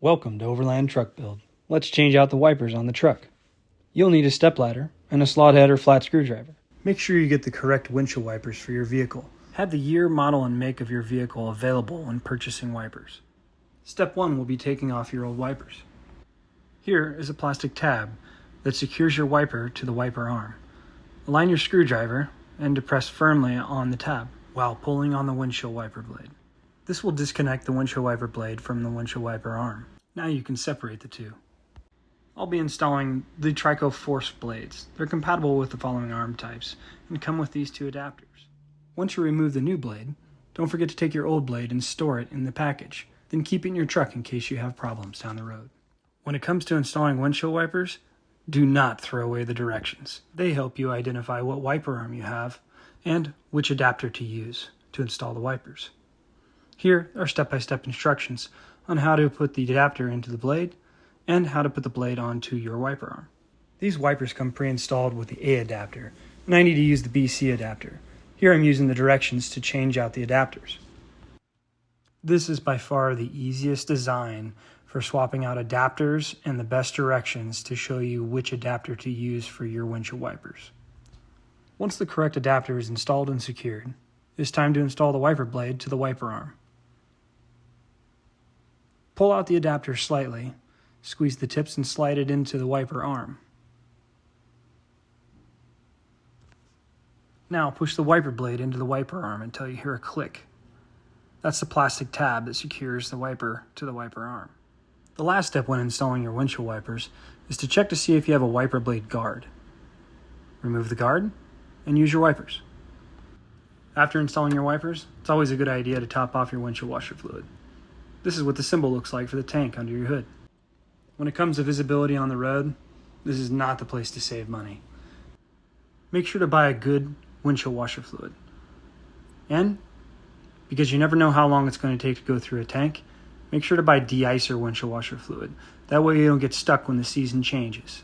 Welcome to Overland Truck Build. Let's change out the wipers on the truck. You'll need a stepladder and a slot head or flat screwdriver. Make sure you get the correct windshield wipers for your vehicle. Have the year, model, and make of your vehicle available when purchasing wipers. Step 1 will be taking off your old wipers. Here is a plastic tab that secures your wiper to the wiper arm. Align your screwdriver and depress firmly on the tab while pulling on the windshield wiper blade. This will disconnect the windshield wiper blade from the windshield wiper arm. Now you can separate the two. I'll be installing the Trico Force blades. They're compatible with the following arm types and come with these two adapters. Once you remove the new blade, don't forget to take your old blade and store it in the package. Then keep it in your truck in case you have problems down the road. When it comes to installing windshield wipers, do not throw away the directions. They help you identify what wiper arm you have and which adapter to use to install the wipers. Here are step-by-step instructions on how to put the adapter into the blade and how to put the blade onto your wiper arm. These wipers come pre-installed with the A adapter, and I need to use the BC adapter. Here I'm using the directions to change out the adapters. This is by far the easiest design for swapping out adapters and the best directions to show you which adapter to use for your windshield wipers. Once the correct adapter is installed and secured, it's time to install the wiper blade to the wiper arm. Pull out the adapter slightly, squeeze the tips and slide it into the wiper arm. Now push the wiper blade into the wiper arm until you hear a click. That's the plastic tab that secures the wiper to the wiper arm. The last step when installing your windshield wipers is to check to see if you have a wiper blade guard. Remove the guard and use your wipers. After installing your wipers, it's always a good idea to top off your windshield washer fluid. This is what the symbol looks like for the tank under your hood. When it comes to visibility on the road, this is not the place to save money. Make sure to buy a good windshield washer fluid. And, because you never know how long it's going to take to go through a tank, make sure to buy de-icer windshield washer fluid. That way you don't get stuck when the season changes.